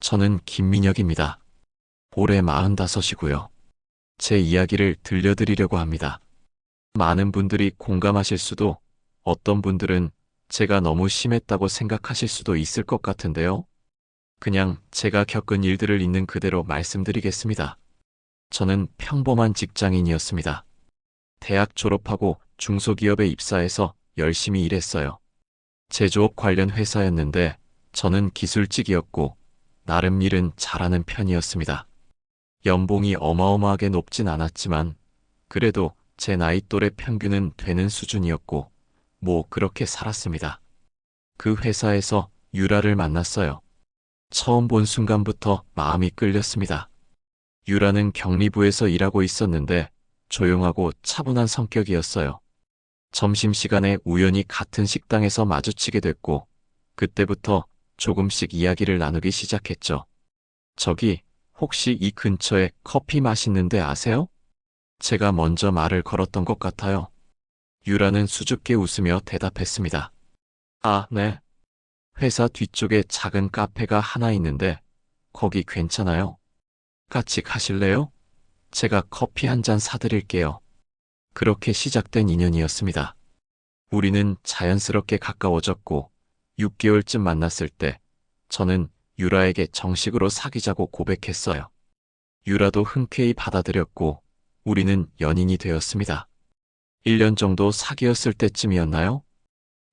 저는 김민혁입니다. 올해 45이고요. 제 이야기를 들려드리려고 합니다. 많은 분들이 공감하실 수도, 어떤 분들은 제가 너무 심했다고 생각하실 수도 있을 것 같은데요. 그냥 제가 겪은 일들을 있는 그대로 말씀드리겠습니다. 저는 평범한 직장인이었습니다. 대학 졸업하고 중소기업에 입사해서 열심히 일했어요. 제조업 관련 회사였는데 저는 기술직이었고 나름 일은 잘하는 편이었습니다. 연봉이 어마어마하게 높진 않았지만 그래도 제 나이 또래 평균은 되는 수준이었고 뭐 그렇게 살았습니다. 그 회사에서 유라를 만났어요. 처음 본 순간부터 마음이 끌렸습니다. 유라는 격리부에서 일하고 있었는데 조용하고 차분한 성격이었어요. 점심시간에 우연히 같은 식당에서 마주치게 됐고 그때부터 조금씩 이야기를 나누기 시작했죠. 저기 혹시 이 근처에 커피 맛있는데 아세요? 제가 먼저 말을 걸었던 것 같아요. 유라는 수줍게 웃으며 대답했습니다. 아, 네. 회사 뒤쪽에 작은 카페가 하나 있는데 거기 괜찮아요. 같이 가실래요? 제가 커피 한 잔 사드릴게요. 그렇게 시작된 인연이었습니다. 우리는 자연스럽게 가까워졌고 6개월쯤 만났을 때 저는 유라에게 정식으로 사귀자고 고백했어요. 유라도 흔쾌히 받아들였고 우리는 연인이 되었습니다. 1년 정도 사귀었을 때쯤이었나요?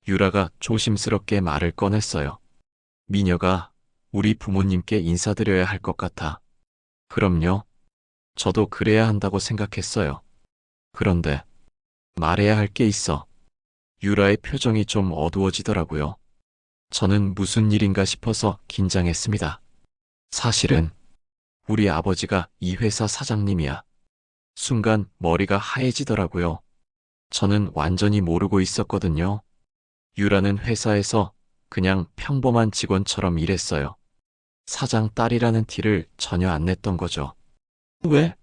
유라가 조심스럽게 말을 꺼냈어요. 미녀가 우리 부모님께 인사드려야 할 것 같아. 그럼요. 저도 그래야 한다고 생각했어요. 그런데 말해야 할 게 있어. 유라의 표정이 좀 어두워지더라고요. 저는 무슨 일인가 싶어서 긴장했습니다. 사실은 우리 아버지가 이 회사 사장님이야. 순간 머리가 하얘지더라고요. 저는 완전히 모르고 있었거든요. 유라는 회사에서 그냥 평범한 직원처럼 일했어요. 사장 딸이라는 티를 전혀 안 냈던 거죠. 왜?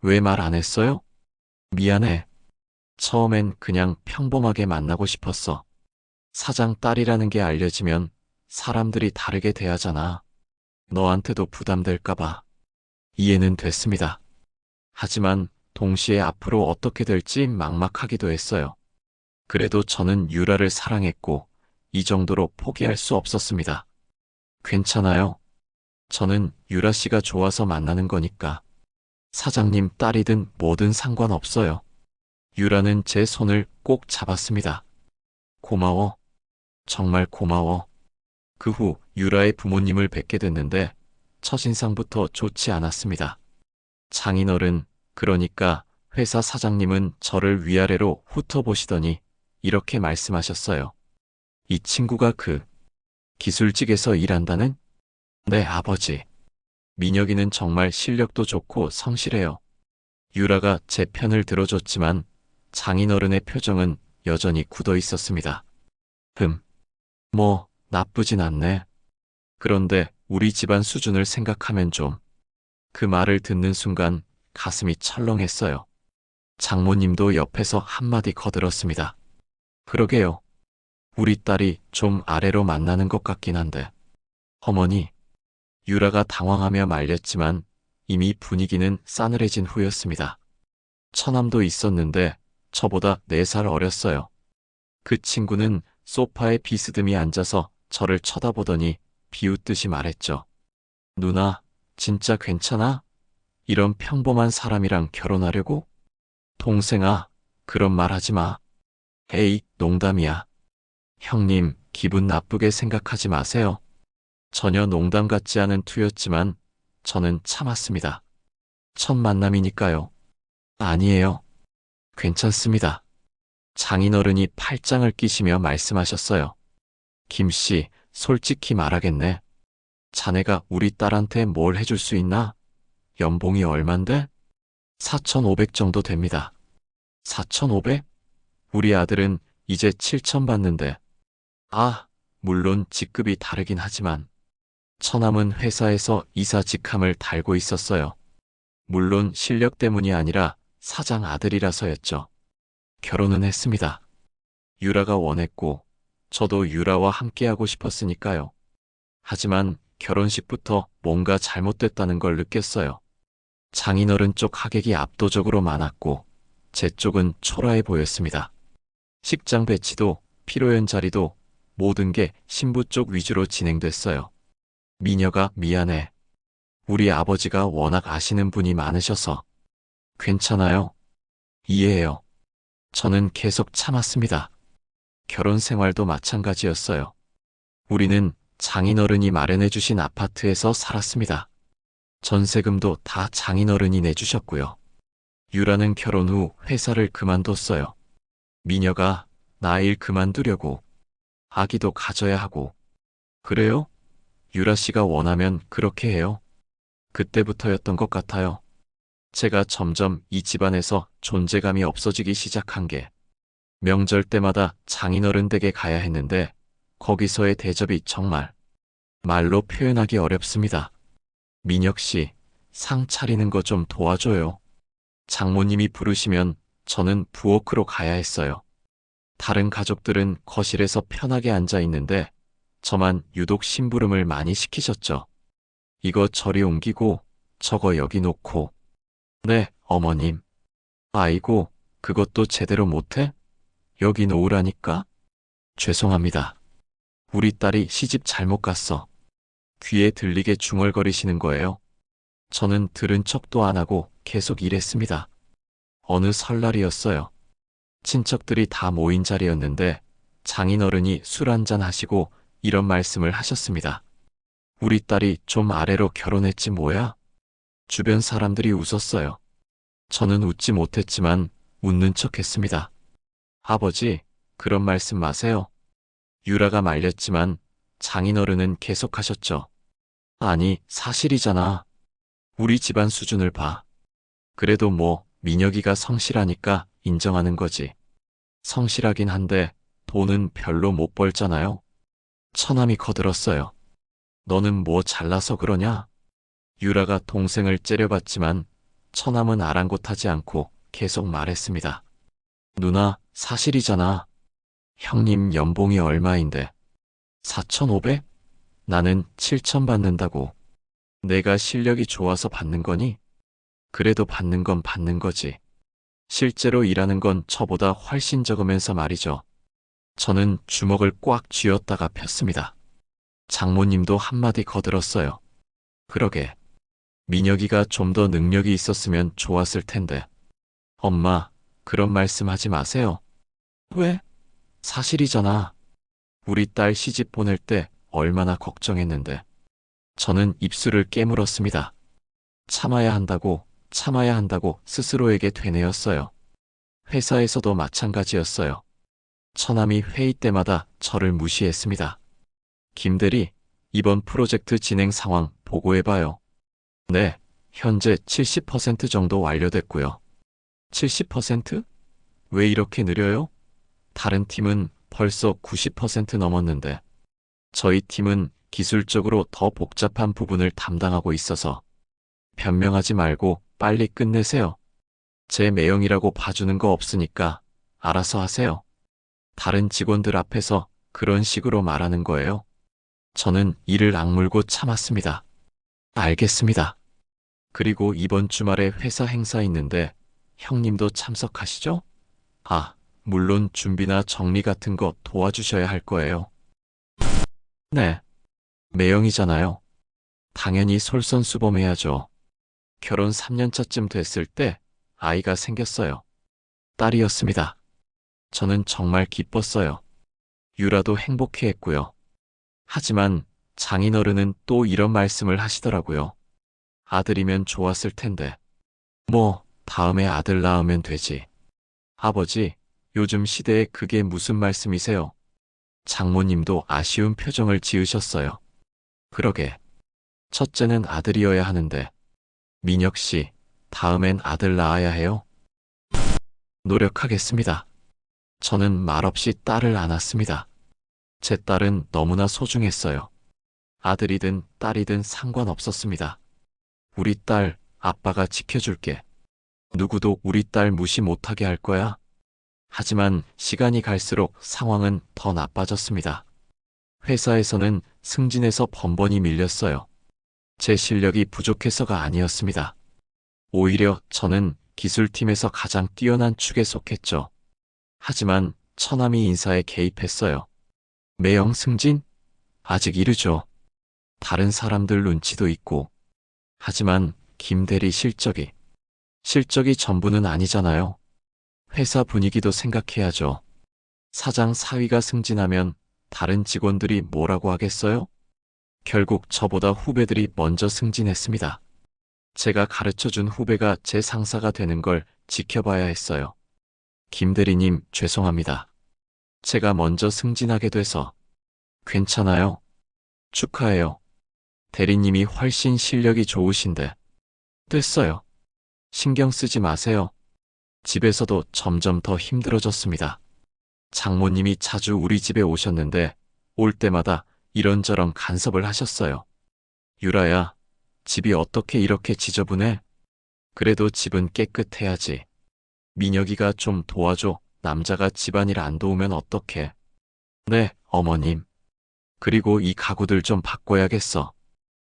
왜 말 안 했어요? 미안해. 처음엔 그냥 평범하게 만나고 싶었어. 사장 딸이라는 게 알려지면 사람들이 다르게 대하잖아. 너한테도 부담될까봐. 이해는 됐습니다. 하지만 동시에 앞으로 어떻게 될지 막막하기도 했어요. 그래도 저는 유라를 사랑했고 이 정도로 포기할 수 없었습니다. 괜찮아요. 저는 유라 씨가 좋아서 만나는 거니까. 사장님 딸이든 뭐든 상관없어요. 유라는 제 손을 꼭 잡았습니다. 고마워. 정말 고마워. 그 후 유라의 부모님을 뵙게 됐는데 첫인상부터 좋지 않았습니다. 장인어른, 그러니까 회사 사장님은 저를 위아래로 훑어보시더니 이렇게 말씀하셨어요. 이 친구가 그 기술직에서 일한다는? 네, 아버지. 민혁이는 정말 실력도 좋고 성실해요. 유라가 제 편을 들어줬지만 장인어른의 표정은 여전히 굳어 있었습니다. 뭐, 나쁘진 않네. 그런데 우리 집안 수준을 생각하면 좀. 그 말을 듣는 순간 가슴이 철렁했어요. 장모님도 옆에서 한마디 거들었습니다. 그러게요. 우리 딸이 좀 아래로 만나는 것 같긴 한데. 어머니, 유라가 당황하며 말렸지만 이미 분위기는 싸늘해진 후였습니다. 처남도 있었는데 저보다 4살 어렸어요. 그 친구는 소파에 비스듬히 앉아서 저를 쳐다보더니 비웃듯이 말했죠. 누나, 진짜 괜찮아? 이런 평범한 사람이랑 결혼하려고? 동생아, 그런 말 하지 마. 에이, 농담이야. 형님, 기분 나쁘게 생각하지 마세요. 전혀 농담 같지 않은 투였지만 저는 참았습니다. 첫 만남이니까요. 아니에요. 괜찮습니다. 장인어른이 팔짱을 끼시며 말씀하셨어요. 김씨, 솔직히 말하겠네. 자네가 우리 딸한테 뭘 해줄 수 있나? 연봉이 얼만데? 4,500 정도 됩니다. 4,500? 우리 아들은 이제 7,000 받는데. 아, 물론 직급이 다르긴 하지만. 처남은 회사에서 이사 직함을 달고 있었어요. 물론 실력 때문이 아니라 사장 아들이라서였죠. 결혼은 했습니다. 유라가 원했고, 저도 유라와 함께하고 싶었으니까요. 하지만 결혼식부터 뭔가 잘못됐다는 걸 느꼈어요. 장인어른 쪽 하객이 압도적으로 많았고 제 쪽은 초라해 보였습니다. 식장 배치도 피로연 자리도 모든 게 신부 쪽 위주로 진행됐어요. 미녀가 미안해. 우리 아버지가 워낙 아시는 분이 많으셔서. 괜찮아요. 이해해요. 저는 계속 참았습니다. 결혼 생활도 마찬가지였어요. 우리는 장인어른이 마련해 주신 아파트에서 살았습니다. 전세금도 다 장인어른이 내주셨고요. 유라는 결혼 후 회사를 그만뒀어요. 미녀가 나 일 그만두려고. 아기도 가져야 하고. 그래요? 유라 씨가 원하면 그렇게 해요. 그때부터였던 것 같아요. 제가 점점 이 집안에서 존재감이 없어지기 시작한 게 명절 때마다 장인어른 댁에 가야 했는데 거기서의 대접이 정말 말로 표현하기 어렵습니다. 민혁 씨, 상 차리는 거 좀 도와줘요. 장모님이 부르시면 저는 부엌으로 가야 했어요. 다른 가족들은 거실에서 편하게 앉아 있는데 저만 유독 심부름을 많이 시키셨죠. 이거 저리 옮기고 저거 여기 놓고. 네, 어머님. 아이고, 그것도 제대로 못해? 여기 놓으라니까? 죄송합니다. 우리 딸이 시집 잘못 갔어. 귀에 들리게 중얼거리시는 거예요. 저는 들은 척도 안 하고 계속 일했습니다. 어느 설날이었어요. 친척들이 다 모인 자리였는데 장인어른이 술 한잔 하시고 이런 말씀을 하셨습니다. 우리 딸이 좀 아래로 결혼했지 뭐야? 주변 사람들이 웃었어요. 저는 웃지 못했지만 웃는 척 했습니다. 아버지, 그런 말씀 마세요. 유라가 말렸지만 장인어른은 계속하셨죠. 아니, 사실이잖아. 우리 집안 수준을 봐. 그래도 뭐 민혁이가 성실하니까 인정하는 거지. 성실하긴 한데 돈은 별로 못 벌잖아요. 처남이 거들었어요. 너는 뭐 잘나서 그러냐? 유라가 동생을 째려봤지만 처남은 아랑곳하지 않고 계속 말했습니다. 누나, 사실이잖아. 형님 연봉이 얼마인데? 4,500? 나는 7,000 받는다고. 내가 실력이 좋아서 받는 거니? 그래도 받는 건 받는 거지. 실제로 일하는 건 저보다 훨씬 적으면서 말이죠. 저는 주먹을 꽉 쥐었다가 폈습니다. 장모님도 한마디 거들었어요. 그러게. 민혁이가 좀 더 능력이 있었으면 좋았을 텐데. 엄마, 그런 말씀 하지 마세요. 왜? 사실이잖아. 우리 딸 시집 보낼 때 얼마나 걱정했는데. 저는 입술을 깨물었습니다. 참아야 한다고 스스로에게 되뇌었어요. 회사에서도 마찬가지였어요. 처남이 회의 때마다 저를 무시했습니다. 김대리, 이번 프로젝트 진행 상황 보고해봐요. 네, 현재 70% 정도 완료됐고요. 70%? 왜 이렇게 느려요? 다른 팀은 벌써 90% 넘었는데 저희 팀은 기술적으로 더 복잡한 부분을 담당하고 있어서 변명하지 말고 빨리 끝내세요. 제 매형이라고 봐주는 거 없으니까 알아서 하세요. 다른 직원들 앞에서 그런 식으로 말하는 거예요. 저는 이를 악물고 참았습니다. 알겠습니다. 그리고 이번 주말에 회사 행사 있는데 형님도 참석하시죠? 아, 물론 준비나 정리 같은 거 도와주셔야 할 거예요. 네. 매형이잖아요. 당연히 솔선수범해야죠. 결혼 3년차쯤 됐을 때 아이가 생겼어요. 딸이었습니다. 저는 정말 기뻤어요. 유라도 행복해했고요. 하지만 장인어른은 또 이런 말씀을 하시더라고요. 아들이면 좋았을 텐데. 뭐, 다음에 아들 낳으면 되지. 아버지, 요즘 시대에 그게 무슨 말씀이세요? 장모님도 아쉬운 표정을 지으셨어요. 그러게. 첫째는 아들이어야 하는데. 민혁 씨, 다음엔 아들 낳아야 해요? 노력하겠습니다. 저는 말없이 딸을 안았습니다. 제 딸은 너무나 소중했어요. 아들이든 딸이든 상관없었습니다. 우리 딸, 아빠가 지켜줄게. 누구도 우리 딸 무시 못하게 할 거야. 하지만 시간이 갈수록 상황은 더 나빠졌습니다. 회사에서는 승진해서 번번이 밀렸어요. 제 실력이 부족해서가 아니었습니다. 오히려 저는 기술팀에서 가장 뛰어난 축에 속했죠. 하지만 처남이 인사에 개입했어요. 매형 승진? 아직 이르죠. 다른 사람들 눈치도 있고. 하지만 김 대리 실적이 전부는 아니잖아요. 회사 분위기도 생각해야죠. 사장 사위가 승진하면 다른 직원들이 뭐라고 하겠어요? 결국 저보다 후배들이 먼저 승진했습니다. 제가 가르쳐준 후배가 제 상사가 되는 걸 지켜봐야 했어요. 김 대리님, 죄송합니다. 제가 먼저 승진하게 돼서. 괜찮아요. 축하해요. 대리님이 훨씬 실력이 좋으신데. 됐어요. 신경 쓰지 마세요. 집에서도 점점 더 힘들어졌습니다. 장모님이 자주 우리 집에 오셨는데 올 때마다 이런저런 간섭을 하셨어요. 유라야, 집이 어떻게 이렇게 지저분해? 그래도 집은 깨끗해야지. 민혁이가 좀 도와줘. 남자가 집안일 안 도우면 어떡해? 네, 어머님. 그리고 이 가구들 좀 바꿔야겠어.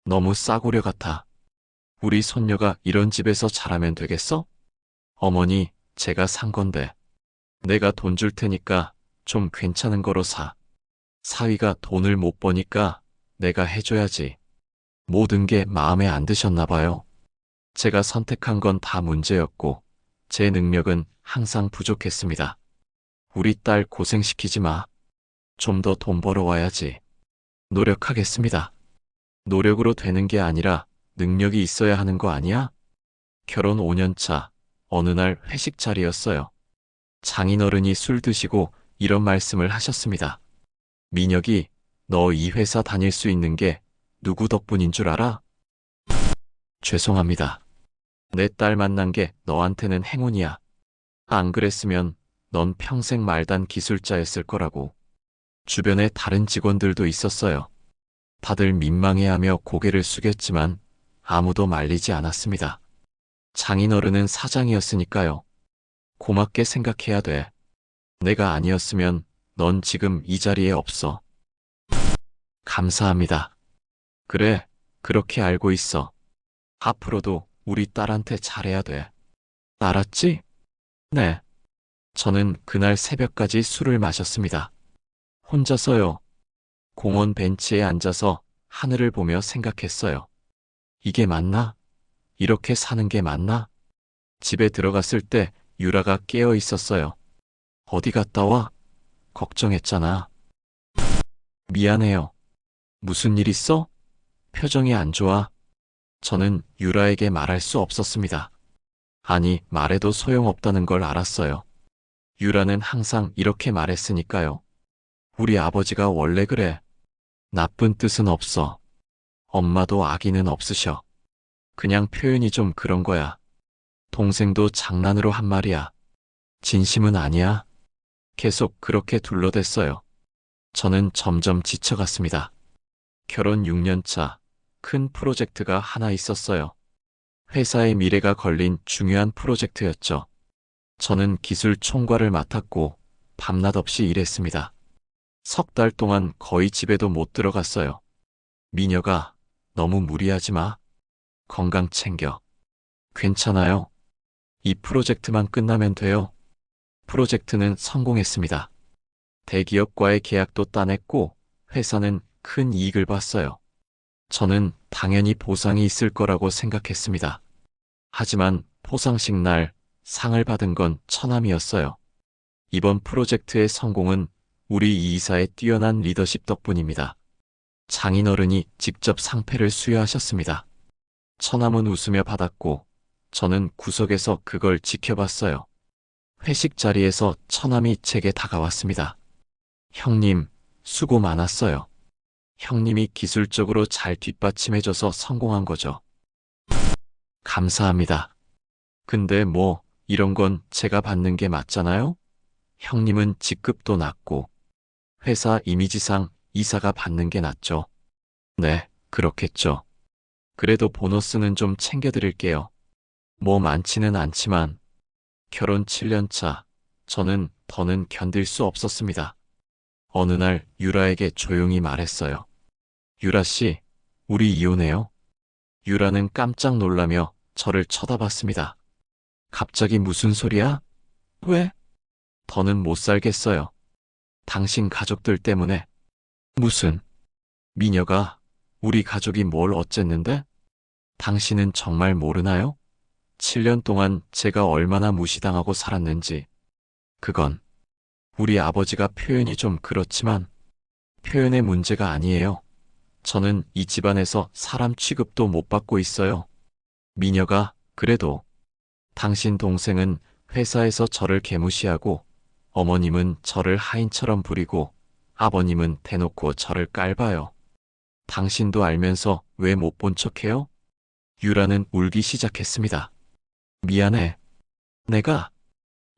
너무 싸구려 같아. 우리 손녀가 이런 집에서 자라면 되겠어? 어머니, 제가 산 건데. 내가 돈 줄 테니까 좀 괜찮은 거로 사. 사위가 돈을 못 버니까 내가 해줘야지. 모든 게 마음에 안 드셨나 봐요. 제가 선택한 건 다 문제였고 제 능력은 항상 부족했습니다. 우리 딸 고생시키지 마. 좀 더 돈 벌어와야지. 노력하겠습니다. 노력으로 되는 게 아니라 능력이 있어야 하는 거 아니야? 결혼 5년 차 어느 날 회식 자리였어요. 장인어른이 술 드시고 이런 말씀을 하셨습니다. 민혁이, 너 이 회사 다닐 수 있는 게 누구 덕분인 줄 알아? 죄송합니다. 내 딸 만난 게 너한테는 행운이야. 안 그랬으면 넌 평생 말단 기술자였을 거라고. 주변에 다른 직원들도 있었어요. 다들 민망해하며 고개를 숙였지만 아무도 말리지 않았습니다. 장인어른은 사장이었으니까요. 고맙게 생각해야 돼. 내가 아니었으면 넌 지금 이 자리에 없어. 감사합니다. 그래, 그렇게 알고 있어. 앞으로도 우리 딸한테 잘해야 돼. 알았지? 네. 저는 그날 새벽까지 술을 마셨습니다. 혼자서요. 공원 벤치에 앉아서 하늘을 보며 생각했어요. 이게 맞나? 이렇게 사는 게 맞나? 집에 들어갔을 때 유라가 깨어 있었어요. 어디 갔다 와? 걱정했잖아. 미안해요. 무슨 일 있어? 표정이 안 좋아. 저는 유라에게 말할 수 없었습니다. 아니, 말해도 소용없다는 걸 알았어요. 유라는 항상 이렇게 말했으니까요. 우리 아버지가 원래 그래. 나쁜 뜻은 없어. 엄마도 악의는 없으셔. 그냥 표현이 좀 그런 거야. 동생도 장난으로 한 말이야. 진심은 아니야. 계속 그렇게 둘러댔어요. 저는 점점 지쳐갔습니다. 결혼 6년 차, 큰 프로젝트가 하나 있었어요. 회사의 미래가 걸린 중요한 프로젝트였죠. 저는 기술 총괄을 맡았고 밤낮 없이 일했습니다. 석 달 동안 거의 집에도 못 들어갔어요. 미녀가, 너무 무리하지 마. 건강 챙겨. 괜찮아요. 이 프로젝트만 끝나면 돼요. 프로젝트는 성공했습니다. 대기업과의 계약도 따냈고 회사는 큰 이익을 봤어요. 저는 당연히 보상이 있을 거라고 생각했습니다. 하지만 포상식 날 상을 받은 건 처남이었어요. 이번 프로젝트의 성공은 우리 이 이사의 뛰어난 리더십 덕분입니다. 장인어른이 직접 상패를 수여하셨습니다. 처남은 웃으며 받았고 저는 구석에서 그걸 지켜봤어요. 회식 자리에서 처남이 제게 다가왔습니다. 형님, 수고 많았어요. 형님이 기술적으로 잘 뒷받침해줘서 성공한 거죠. 감사합니다. 근데 뭐 이런 건 제가 받는 게 맞잖아요? 형님은 직급도 낮고 회사 이미지상 이사가 받는 게 낫죠. 네, 그렇겠죠. 그래도 보너스는 좀 챙겨드릴게요. 뭐 많지는 않지만 결혼 7년 차, 저는 더는 견딜 수 없었습니다. 어느 날 유라에게 조용히 말했어요. 유라 씨, 우리 이혼해요. 유라는 깜짝 놀라며 저를 쳐다봤습니다. 갑자기 무슨 소리야? 왜? 더는 못 살겠어요. 당신 가족들 때문에. 무슨? 미녀가 우리 가족이 뭘 어쨌는데? 당신은 정말 모르나요? 7년 동안 제가 얼마나 무시당하고 살았는지. 그건 우리 아버지가 표현이 좀 그렇지만 표현의 문제가 아니에요. 저는 이 집안에서 사람 취급도 못 받고 있어요. 미녀가 그래도 당신 동생은 회사에서 저를 개무시하고 어머님은 저를 하인처럼 부리고 아버님은 대놓고 저를 깔봐요. 당신도 알면서 왜 못 본 척해요? 유라는 울기 시작했습니다. 미안해.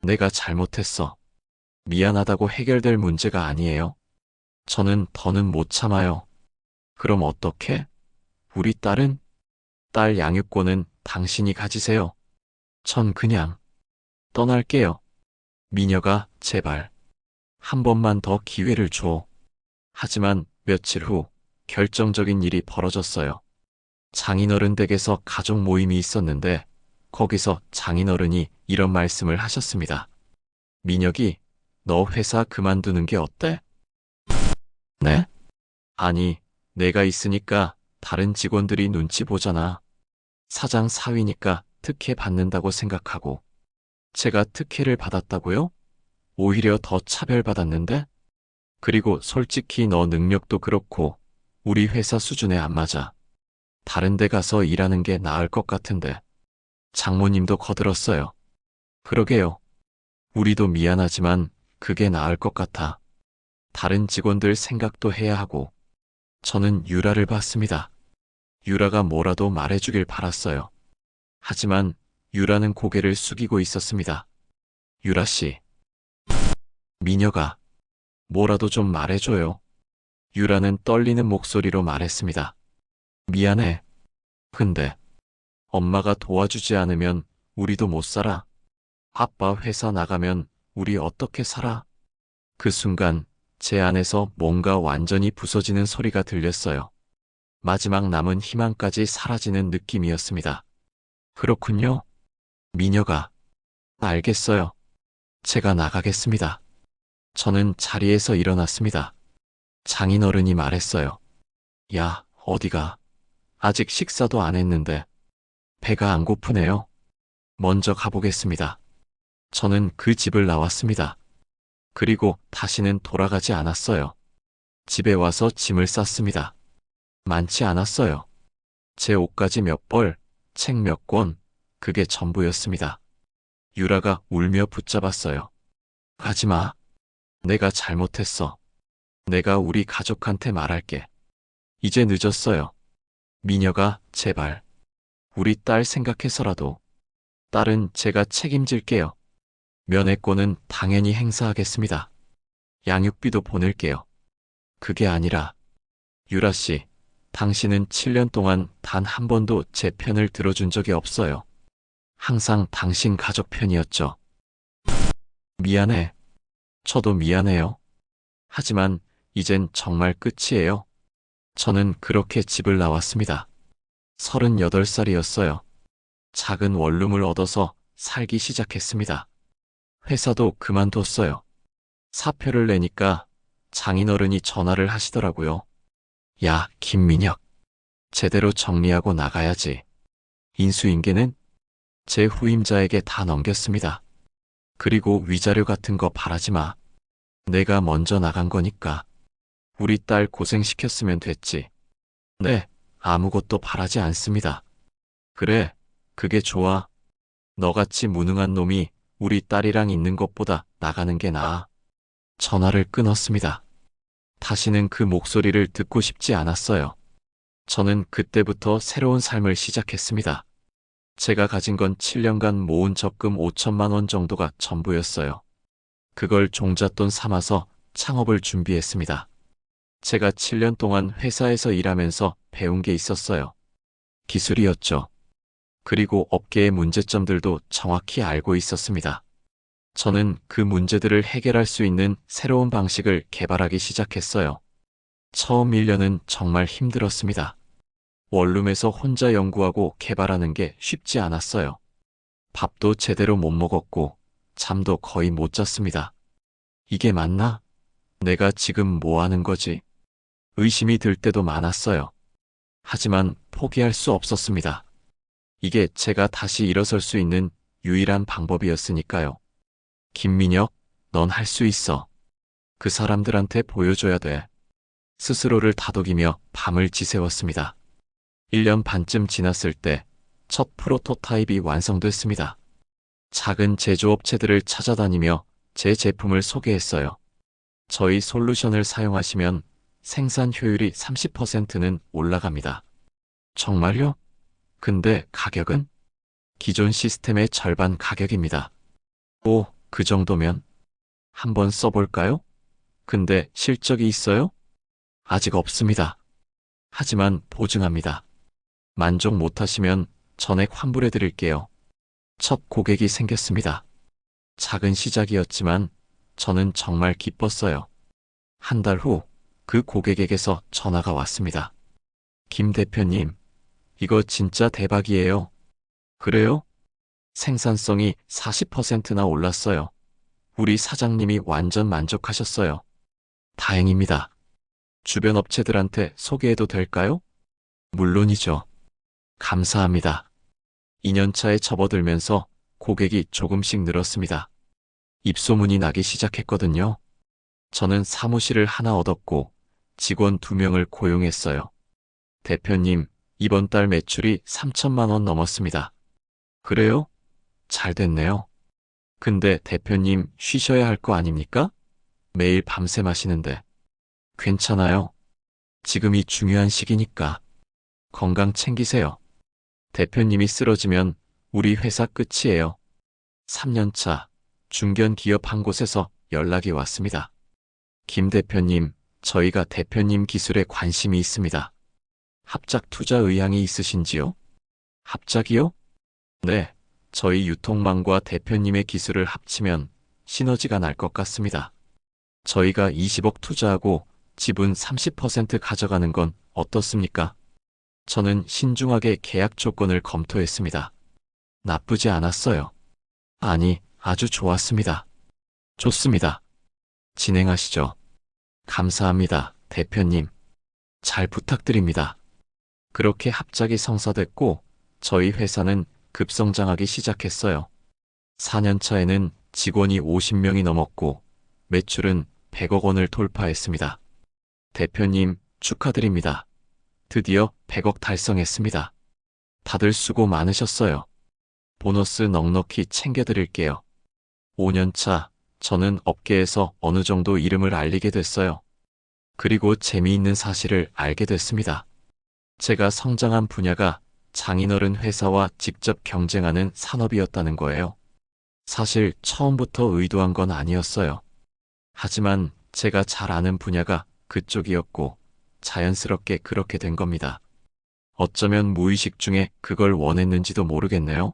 내가 잘못했어. 미안하다고 해결될 문제가 아니에요. 저는 더는 못 참아요. 그럼 어떻게? 우리 딸 양육권은 당신이 가지세요. 전 그냥 떠날게요. 미녀가 제발 한 번만 더 기회를 줘. 하지만 며칠 후 결정적인 일이 벌어졌어요. 장인어른 댁에서 가족 모임이 있었는데 거기서 장인어른이 이런 말씀을 하셨습니다. 민혁이 너 회사 그만두는 게 어때? 네? 아니, 내가 있으니까 다른 직원들이 눈치 보잖아. 사장 사위니까 특혜 받는다고 생각하고. 제가 특혜를 받았다고요? 오히려 더 차별받았는데? 그리고 솔직히 너 능력도 그렇고 우리 회사 수준에 안 맞아. 다른 데 가서 일하는 게 나을 것 같은데. 장모님도 거들었어요. 그러게요. 우리도 미안하지만 그게 나을 것 같아. 다른 직원들 생각도 해야 하고. 저는 유라를 봤습니다. 유라가 뭐라도 말해주길 바랐어요. 하지만 유라는 고개를 숙이고 있었습니다. 유라 씨. 미녀가 뭐라도 좀 말해줘요. 유라는 떨리는 목소리로 말했습니다. 미안해. 근데 엄마가 도와주지 않으면 우리도 못 살아. 아빠 회사 나가면 우리 어떻게 살아? 그 순간 제 안에서 뭔가 완전히 부서지는 소리가 들렸어요. 마지막 남은 희망까지 사라지는 느낌이었습니다. 그렇군요. 미녀가 알겠어요. 제가 나가겠습니다. 저는 자리에서 일어났습니다. 장인어른이 말했어요. 야, 어디가? 아직 식사도 안 했는데. 배가 안 고프네요. 먼저 가보겠습니다. 저는 그 집을 나왔습니다. 그리고 다시는 돌아가지 않았어요. 집에 와서 짐을 쌌습니다. 많지 않았어요. 제 옷가지 몇 벌, 책 몇 권, 그게 전부였습니다. 유라가 울며 붙잡았어요. 가지마. 내가 잘못했어. 내가 우리 가족한테 말할게. 이제 늦었어요. 미녀가 제발 우리 딸 생각해서라도. 딸은 제가 책임질게요. 면회권은 당연히 행사하겠습니다. 양육비도 보낼게요. 그게 아니라 유라 씨, 당신은 7년 동안 단 한 번도 제 편을 들어준 적이 없어요. 항상 당신 가족 편이었죠. 미안해. 저도 미안해요. 하지만 이젠 정말 끝이에요. 저는 그렇게 집을 나왔습니다. 38살이었어요. 작은 원룸을 얻어서 살기 시작했습니다. 회사도 그만뒀어요. 사표를 내니까 장인어른이 전화를 하시더라고요. 야, 김민혁. 제대로 정리하고 나가야지. 인수인계는 제 후임자에게 다 넘겼습니다. 그리고 위자료 같은 거 바라지 마. 내가 먼저 나간 거니까. 우리 딸 고생시켰으면 됐지. 네, 아무것도 바라지 않습니다. 그래, 그게 좋아. 너같이 무능한 놈이 우리 딸이랑 있는 것보다 나가는 게 나아. 전화를 끊었습니다. 다시는 그 목소리를 듣고 싶지 않았어요. 저는 그때부터 새로운 삶을 시작했습니다. 제가 가진 건 7년간 모은 적금 5천만 원 정도가 전부였어요. 그걸 종잣돈 삼아서 창업을 준비했습니다. 제가 7년 동안 회사에서 일하면서 배운 게 있었어요. 기술이었죠. 그리고 업계의 문제점들도 정확히 알고 있었습니다. 저는 그 문제들을 해결할 수 있는 새로운 방식을 개발하기 시작했어요. 처음 1년은 정말 힘들었습니다. 원룸에서 혼자 연구하고 개발하는 게 쉽지 않았어요. 밥도 제대로 못 먹었고, 잠도 거의 못 잤습니다. 이게 맞나? 내가 지금 뭐 하는 거지? 의심이 들 때도 많았어요. 하지만 포기할 수 없었습니다. 이게 제가 다시 일어설 수 있는 유일한 방법이었으니까요. 김민혁, 넌 할 수 있어. 그 사람들한테 보여줘야 돼. 스스로를 다독이며 밤을 지새웠습니다. 1년 반쯤 지났을 때 첫 프로토타입이 완성됐습니다. 작은 제조업체들을 찾아다니며 제 제품을 소개했어요. 저희 솔루션을 사용하시면 생산 효율이 30%는 올라갑니다. 정말요? 근데 가격은? 기존 시스템의 절반 가격입니다. 오, 그 정도면? 한번 써볼까요? 근데 실적이 있어요? 아직 없습니다. 하지만 보증합니다. 만족 못하시면 전액 환불해 드릴게요. 첫 고객이 생겼습니다. 작은 시작이었지만 저는 정말 기뻤어요. 한 달 후 그 고객에게서 전화가 왔습니다. 김 대표님, 이거 진짜 대박이에요. 그래요? 생산성이 40%나 올랐어요. 우리 사장님이 완전 만족하셨어요. 다행입니다. 주변 업체들한테 소개해도 될까요? 물론이죠. 감사합니다. 2년차에 접어들면서 고객이 조금씩 늘었습니다. 입소문이 나기 시작했거든요. 저는 사무실을 하나 얻었고 직원 2명을 고용했어요. 대표님, 이번 달 매출이 3천만 원 넘었습니다. 그래요? 잘 됐네요. 근데 대표님 쉬셔야 할 거 아닙니까? 매일 밤새 마시는데. 괜찮아요. 지금이 중요한 시기니까. 건강 챙기세요. 대표님이 쓰러지면 우리 회사 끝이에요. 3년차 중견 기업 한 곳에서 연락이 왔습니다. 김 대표님, 저희가 대표님 기술에 관심이 있습니다. 합작 투자 의향이 있으신지요? 합작이요? 네, 저희 유통망과 대표님의 기술을 합치면 시너지가 날 것 같습니다. 저희가 20억 투자하고 지분 30% 가져가는 건 어떻습니까? 저는 신중하게 계약 조건을 검토했습니다. 나쁘지 않았어요. 아니, 아주 좋았습니다. 좋습니다. 진행하시죠. 감사합니다, 대표님. 잘 부탁드립니다. 그렇게 합작이 성사됐고 저희 회사는 급성장하기 시작했어요. 4년 차에는 직원이 50명이 넘었고 매출은 100억 원을 돌파했습니다. 대표님, 축하드립니다. 드디어 100억 달성했습니다. 다들 수고 많으셨어요. 보너스 넉넉히 챙겨드릴게요. 5년 차, 저는 업계에서 어느 정도 이름을 알리게 됐어요. 그리고 재미있는 사실을 알게 됐습니다. 제가 성장한 분야가 장인어른 회사와 직접 경쟁하는 산업이었다는 거예요. 사실 처음부터 의도한 건 아니었어요. 하지만 제가 잘 아는 분야가 그쪽이었고 자연스럽게 그렇게 된 겁니다. 어쩌면 무의식 중에 그걸 원했는지도 모르겠네요.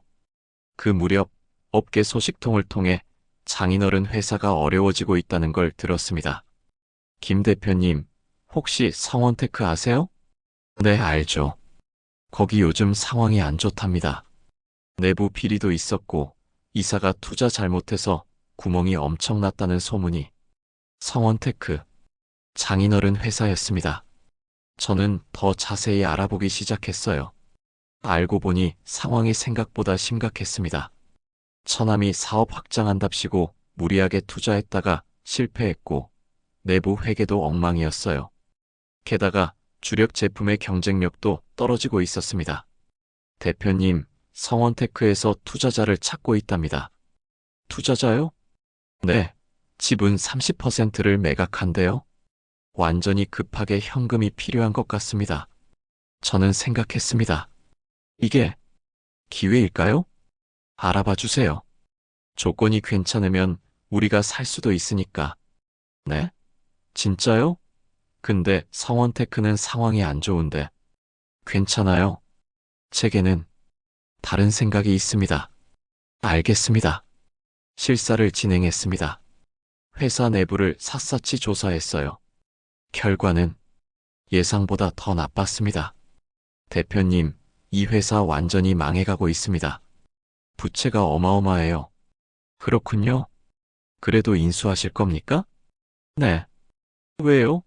그 무렵 업계 소식통을 통해 장인어른 회사가 어려워지고 있다는 걸 들었습니다. 김 대표님, 혹시 성원테크 아세요? 네, 알죠. 거기 요즘 상황이 안 좋답니다. 내부 비리도 있었고 이사가 투자 잘못해서 구멍이 엄청났다는 소문이. 성원테크, 장인어른 회사였습니다. 저는 더 자세히 알아보기 시작했어요. 알고 보니 상황이 생각보다 심각했습니다. 처남이 사업 확장한답시고 무리하게 투자했다가 실패했고 내부 회계도 엉망이었어요. 게다가 주력 제품의 경쟁력도 떨어지고 있었습니다. 대표님, 성원테크에서 투자자를 찾고 있답니다. 투자자요? 네, 지분 30%를 매각한대요. 완전히 급하게 현금이 필요한 것 같습니다. 저는 생각했습니다. 이게 기회일까요? 알아봐 주세요. 조건이 괜찮으면 우리가 살 수도 있으니까. 네? 진짜요? 근데 성원테크는 상황이 안 좋은데. 괜찮아요. 제게는 다른 생각이 있습니다. 알겠습니다. 실사를 진행했습니다. 회사 내부를 샅샅이 조사했어요. 결과는 예상보다 더 나빴습니다. 대표님, 이 회사 완전히 망해가고 있습니다. 부채가 어마어마해요. 그렇군요. 그래도 인수하실 겁니까? 네. 왜요?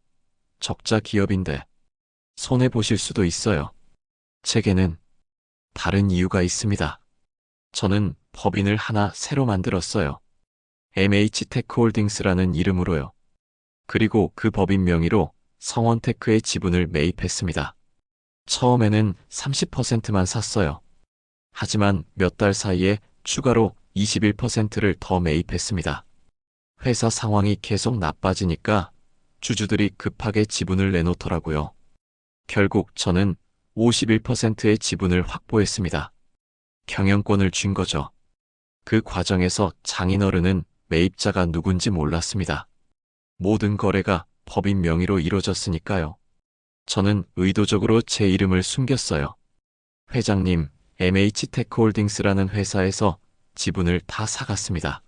적자 기업인데 손해보실 수도 있어요. 제게는 다른 이유가 있습니다. 저는 법인을 하나 새로 만들었어요. MH테크홀딩스라는 이름으로요. 그리고 그 법인 명의로 성원테크의 지분을 매입했습니다. 처음에는 30%만 샀어요. 하지만 몇 달 사이에 추가로 21%를 더 매입했습니다. 회사 상황이 계속 나빠지니까 주주들이 급하게 지분을 내놓더라고요. 결국 저는 51%의 지분을 확보했습니다. 경영권을 쥔 거죠. 그 과정에서 장인어른은 매입자가 누군지 몰랐습니다. 모든 거래가 법인 명의로 이루어졌으니까요. 저는 의도적으로 제 이름을 숨겼어요. 회장님, MH테크홀딩스라는 회사에서 지분을 다 사갔습니다.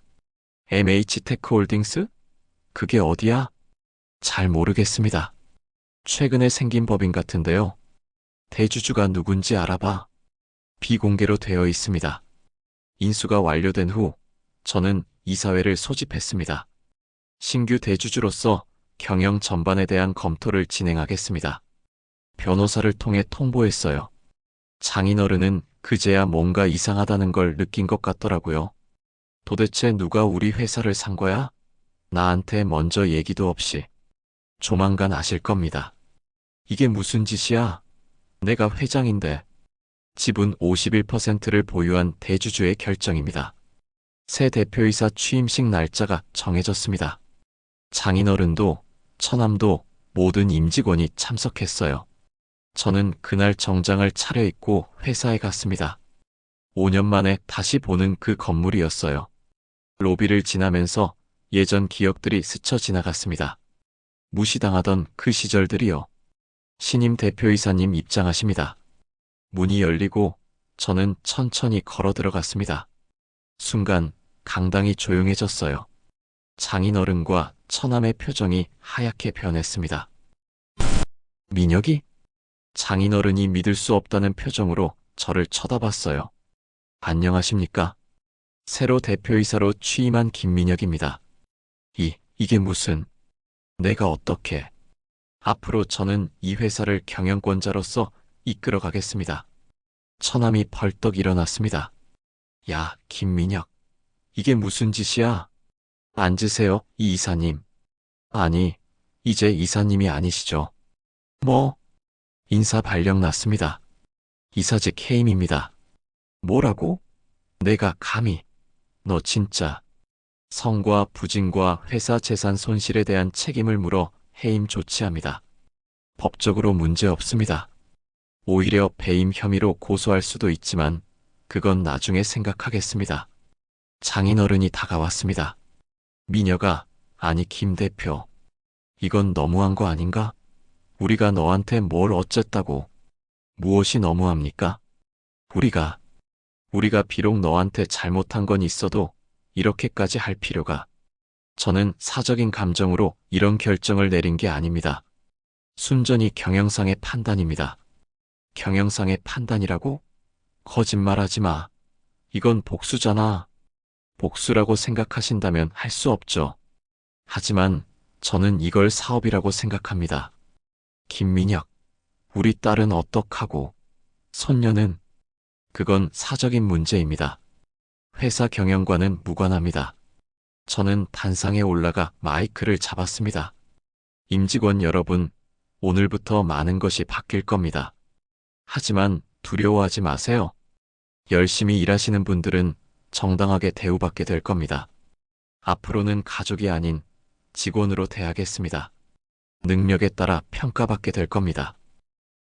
MH테크홀딩스? 그게 어디야? 잘 모르겠습니다. 최근에 생긴 법인 같은데요. 대주주가 누군지 알아봐. 비공개로 되어 있습니다. 인수가 완료된 후 저는 이사회를 소집했습니다. 신규 대주주로서 경영 전반에 대한 검토를 진행하겠습니다. 변호사를 통해 통보했어요. 장인어른은 그제야 뭔가 이상하다는 걸 느낀 것 같더라고요. 도대체 누가 우리 회사를 산 거야? 나한테 먼저 얘기도 없이. 조만간 아실 겁니다. 이게 무슨 짓이야? 내가 회장인데. 지분 51%를 보유한 대주주의 결정입니다. 새 대표이사 취임식 날짜가 정해졌습니다. 장인어른도 처남도 모든 임직원이 참석했어요. 저는 그날 정장을 차려입고 회사에 갔습니다. 5년 만에 다시 보는 그 건물이었어요. 로비를 지나면서 예전 기억들이 스쳐 지나갔습니다. 무시당하던 그 시절들이요. 신임 대표이사님 입장하십니다. 문이 열리고 저는 천천히 걸어 들어갔습니다. 순간 강당이 조용해졌어요. 장인어른과 처남의 표정이 하얗게 변했습니다. 민혁이? 장인어른이 믿을 수 없다는 표정으로 저를 쳐다봤어요. 안녕하십니까? 새로 대표이사로 취임한 김민혁입니다. 이게 무슨... 내가 어떻게... 앞으로 저는 이 회사를 경영권자로서 이끌어 가겠습니다. 처남이 벌떡 일어났습니다. 야, 김민혁. 이게 무슨 짓이야? 앉으세요, 이 이사님. 아니, 이제 이사님이 아니시죠. 뭐? 인사 발령 났습니다. 이사직 해임입니다. 뭐라고? 내가 감히. 너 진짜. 성과 부진과 회사 재산 손실에 대한 책임을 물어 해임 조치합니다. 법적으로 문제 없습니다. 오히려 배임 혐의로 고소할 수도 있지만 그건 나중에 생각하겠습니다. 장인어른이 다가왔습니다. 미녀가, 아니 김 대표. 이건 너무한 거 아닌가? 우리가 너한테 뭘 어쨌다고. 무엇이 너무합니까? 우리가 비록 너한테 잘못한 건 있어도 이렇게까지 할 필요가. 저는 사적인 감정으로 이런 결정을 내린 게 아닙니다. 순전히 경영상의 판단입니다. 경영상의 판단이라고? 거짓말하지 마. 이건 복수잖아. 복수라고 생각하신다면 할 수 없죠. 하지만 저는 이걸 사업이라고 생각합니다. 김민혁, 우리 딸은 어떡하고, 손녀는? 그건 사적인 문제입니다. 회사 경영과는 무관합니다. 저는 단상에 올라가 마이크를 잡았습니다. 임직원 여러분, 오늘부터 많은 것이 바뀔 겁니다. 하지만 두려워하지 마세요. 열심히 일하시는 분들은 정당하게 대우받게 될 겁니다. 앞으로는 가족이 아닌 직원으로 대하겠습니다. 능력에 따라 평가받게 될 겁니다.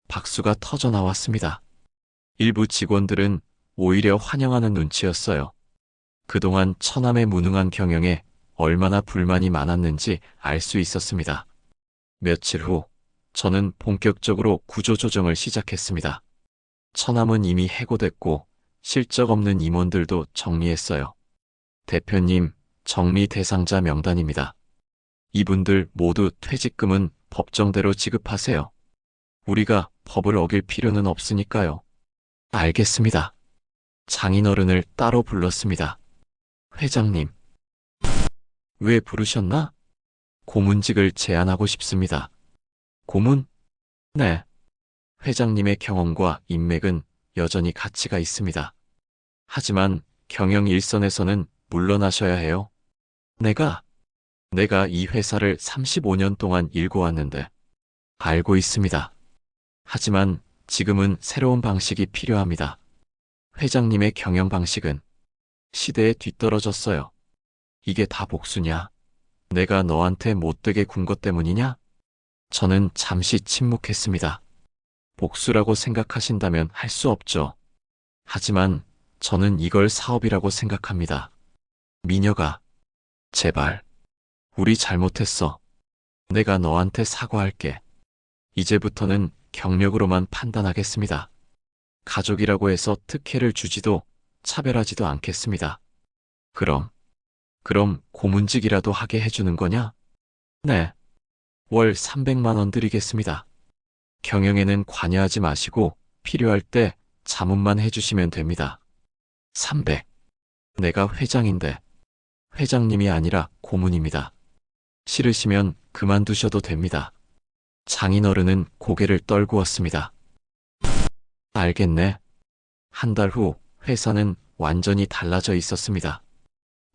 박수가 터져 나왔습니다. 일부 직원들은 오히려 환영하는 눈치였어요. 그동안 처남의 무능한 경영에 얼마나 불만이 많았는지 알 수 있었습니다. 며칠 후 저는 본격적으로 구조조정을 시작했습니다. 처남은 이미 해고됐고 실적 없는 임원들도 정리했어요. 대표님, 정리 대상자 명단입니다. 이분들 모두 퇴직금은 법정대로 지급하세요. 우리가 법을 어길 필요는 없으니까요. 알겠습니다. 장인어른을 따로 불렀습니다. 회장님, 왜 부르셨나? 고문직을 제안하고 싶습니다. 고문? 네. 회장님의 경험과 인맥은 여전히 가치가 있습니다. 하지만 경영 일선에서는 물러나셔야 해요. 내가 이 회사를 35년 동안 일궈 왔는데 알고 있습니다. 하지만 지금은 새로운 방식이 필요합니다. 회장님의 경영 방식은 시대에 뒤떨어졌어요. 이게 다 복수냐? 내가 너한테 못되게 군 것 때문이냐? 저는 잠시 침묵했습니다. 복수라고 생각하신다면 할 수 없죠. 하지만 저는 이걸 사업이라고 생각합니다. 미녀가, 제발, 우리 잘못했어. 내가 너한테 사과할게. 이제부터는 경력으로만 판단하겠습니다. 가족이라고 해서 특혜를 주지도 차별하지도 않겠습니다. 그럼 고문직이라도 하게 해주는 거냐? 네. 월 300만 원 드리겠습니다. 경영에는 관여하지 마시고 필요할 때 자문만 해주시면 됩니다. 300. 내가 회장인데 회장님이 아니라 고문입니다. 싫으시면 그만두셔도 됩니다. 장인어른은 고개를 떨구었습니다. 알겠네. 한 달 후 회사는 완전히 달라져 있었습니다.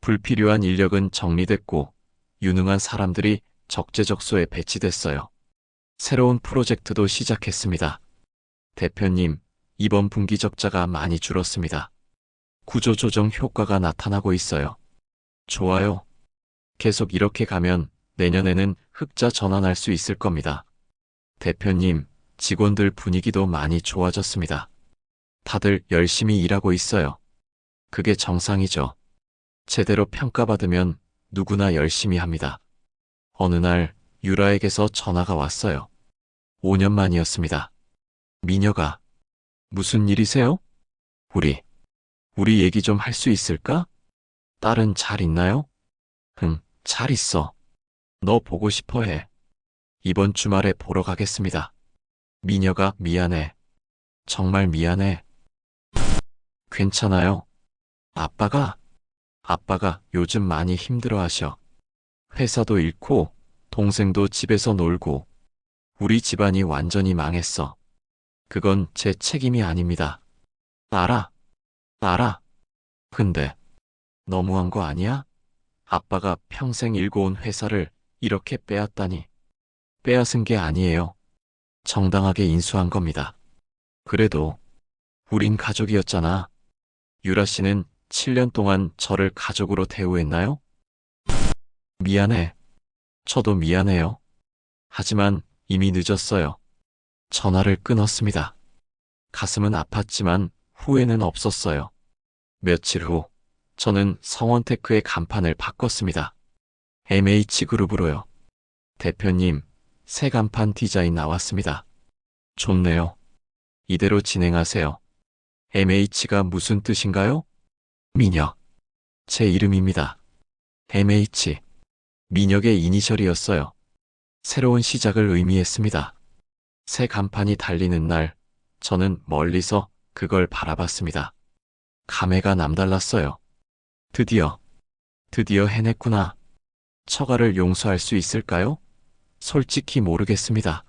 불필요한 인력은 정리됐고 유능한 사람들이 적재적소에 배치됐어요. 새로운 프로젝트도 시작했습니다. 대표님, 이번 분기 적자가 많이 줄었습니다. 구조조정 효과가 나타나고 있어요. 좋아요. 계속 이렇게 가면 내년에는 흑자 전환할 수 있을 겁니다. 대표님, 직원들 분위기도 많이 좋아졌습니다. 다들 열심히 일하고 있어요. 그게 정상이죠. 제대로 평가받으면 누구나 열심히 합니다. 어느 날 유라에게서 전화가 왔어요. 5년 만이었습니다. 미녀가, 무슨 일이세요? 우리 얘기 좀 할 수 있을까? 딸은 잘 있나요? 응, 잘 있어. 너 보고 싶어 해. 이번 주말에 보러 가겠습니다. 미녀가 미안해. 정말 미안해. 괜찮아요. 아빠가 요즘 많이 힘들어 하셔. 회사도 잃고 동생도 집에서 놀고 우리 집안이 완전히 망했어. 그건 제 책임이 아닙니다. 알아. 근데 너무한 거 아니야? 아빠가 평생 일궈온 회사를 이렇게 빼앗다니. 빼앗은 게 아니에요. 정당하게 인수한 겁니다. 그래도 우린 가족이었잖아. 유라 씨는 7년 동안 저를 가족으로 대우했나요? 미안해. 저도 미안해요. 하지만 이미 늦었어요. 전화를 끊었습니다. 가슴은 아팠지만 후회는 없었어요. 며칠 후 저는 성원테크의 간판을 바꿨습니다. MH그룹으로요. 대표님, 새 간판 디자인 나왔습니다. 좋네요. 이대로 진행하세요. MH가 무슨 뜻인가요? 민혁. 제 이름입니다. MH. 민혁의 이니셜이었어요. 새로운 시작을 의미했습니다. 새 간판이 달리는 날, 저는 멀리서 그걸 바라봤습니다. 감회가 남달랐어요. 드디어 해냈구나. 처가를 용서할 수 있을까요? 솔직히 모르겠습니다.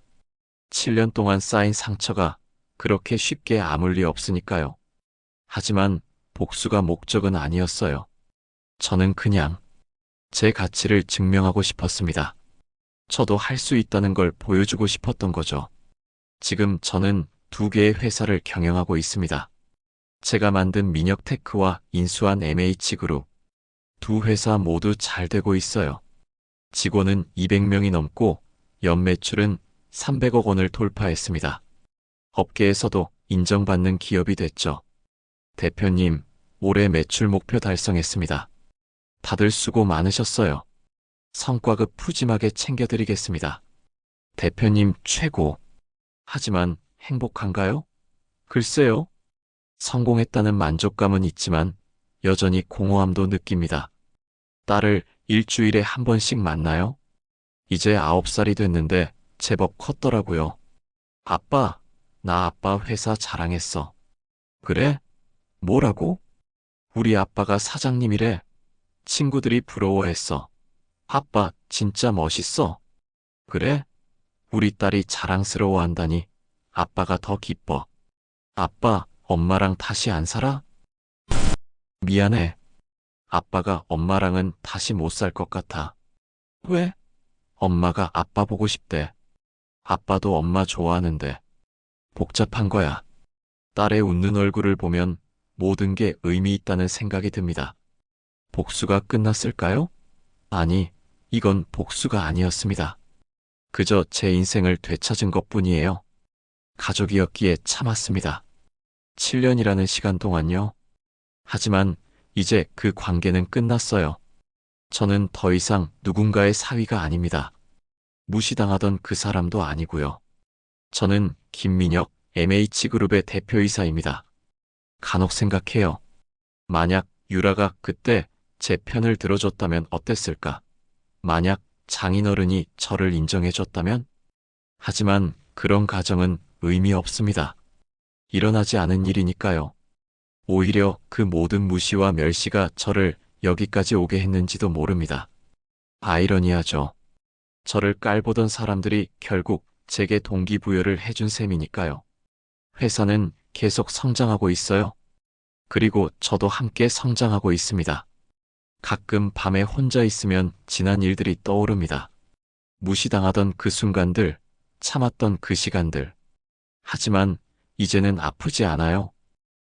7년 동안 쌓인 상처가 그렇게 쉽게 아물 리 없으니까요. 하지만 복수가 목적은 아니었어요. 저는 그냥 제 가치를 증명하고 싶었습니다. 저도 할 수 있다는 걸 보여주고 싶었던 거죠. 지금 저는 2개의 회사를 경영하고 있습니다. 제가 만든 민혁테크와 인수한 MH그룹. 2 회사 모두 잘 되고 있어요. 직원은 200명이 넘고 연매출은 300억 원을 돌파했습니다. 업계에서도 인정받는 기업이 됐죠. 대표님, 올해 매출 목표 달성했습니다. 다들 수고 많으셨어요. 성과급 푸짐하게 챙겨드리겠습니다. 대표님 최고. 하지만 행복한가요? 글쎄요. 성공했다는 만족감은 있지만 여전히 공허함도 느낍니다. 딸을 일주일에 한 번씩 만나요? 이제 9살이 됐는데 제법 컸더라고요. 아빠, 나 아빠 회사 자랑했어. 그래? 뭐라고? 우리 아빠가 사장님이래. 친구들이 부러워했어. 아빠, 진짜 멋있어. 그래? 우리 딸이 자랑스러워한다니 아빠가 더 기뻐. 아빠, 엄마랑 다시 안 살아? 미안해. 아빠가 엄마랑은 다시 못 살 것 같아. 왜? 엄마가 아빠 보고 싶대. 아빠도 엄마 좋아하는데. 복잡한 거야. 딸의 웃는 얼굴을 보면 모든 게 의미 있다는 생각이 듭니다. 복수가 끝났을까요? 아니, 이건 복수가 아니었습니다. 그저 제 인생을 되찾은 것뿐이에요. 가족이었기에 참았습니다. 7년이라는 시간 동안요. 하지만 이제 그 관계는 끝났어요. 저는 더 이상 누군가의 사위가 아닙니다. 무시당하던 그 사람도 아니고요. 저는 김민혁 MH그룹의 대표이사입니다. 간혹 생각해요. 만약 유라가 그때 제 편을 들어줬다면 어땠을까? 만약 장인어른이 저를 인정해줬다면? 하지만 그런 가정은 의미 없습니다. 일어나지 않은 일이니까요. 오히려 그 모든 무시와 멸시가 저를 여기까지 오게 했는지도 모릅니다. 아이러니하죠. 저를 깔보던 사람들이 결국 제게 동기부여를 해준 셈이니까요. 회사는 계속 성장하고 있어요. 그리고 저도 함께 성장하고 있습니다. 가끔 밤에 혼자 있으면 지난 일들이 떠오릅니다. 무시당하던 그 순간들, 참았던 그 시간들. 하지만 이제는 아프지 않아요.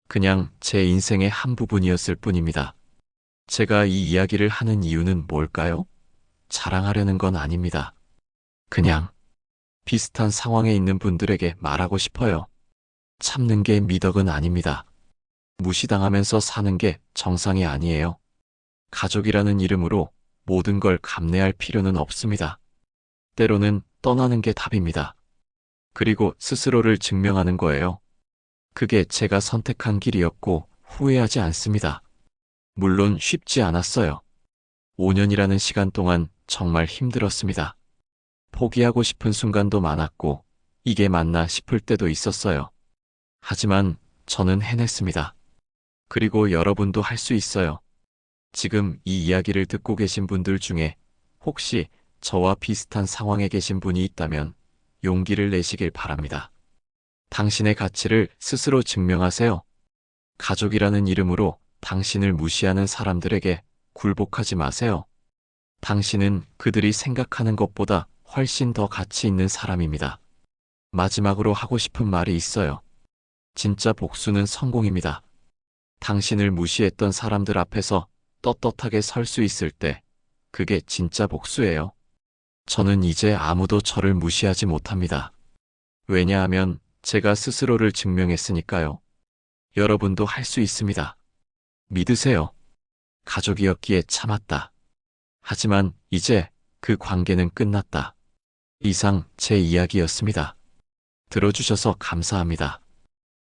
그냥 제 인생의 한 부분이었을 뿐입니다. 제가 이 이야기를 하는 이유는 뭘까요? 자랑하려는 건 아닙니다. 그냥 비슷한 상황에 있는 분들에게 말하고 싶어요. 참는 게 미덕은 아닙니다. 무시당하면서 사는 게 정상이 아니에요. 가족이라는 이름으로 모든 걸 감내할 필요는 없습니다. 때로는 떠나는 게 답입니다. 그리고 스스로를 증명하는 거예요. 그게 제가 선택한 길이었고 후회하지 않습니다. 물론 쉽지 않았어요. 5년이라는 시간 동안 정말 힘들었습니다. 포기하고 싶은 순간도 많았고 이게 맞나 싶을 때도 있었어요. 하지만 저는 해냈습니다. 그리고 여러분도 할 수 있어요. 지금 이 이야기를 듣고 계신 분들 중에 혹시 저와 비슷한 상황에 계신 분이 있다면 용기를 내시길 바랍니다. 당신의 가치를 스스로 증명하세요. 가족이라는 이름으로 당신을 무시하는 사람들에게 굴복하지 마세요. 당신은 그들이 생각하는 것보다 훨씬 더 가치 있는 사람입니다. 마지막으로 하고 싶은 말이 있어요. 진짜 복수는 성공입니다. 당신을 무시했던 사람들 앞에서 떳떳하게 설 수 있을 때 그게 진짜 복수예요. 저는 이제 아무도 저를 무시하지 못합니다. 왜냐하면 제가 스스로를 증명했으니까요. 여러분도 할 수 있습니다. 믿으세요. 가족이었기에 참았다. 하지만 이제 그 관계는 끝났다. 이상 제 이야기였습니다. 들어주셔서 감사합니다.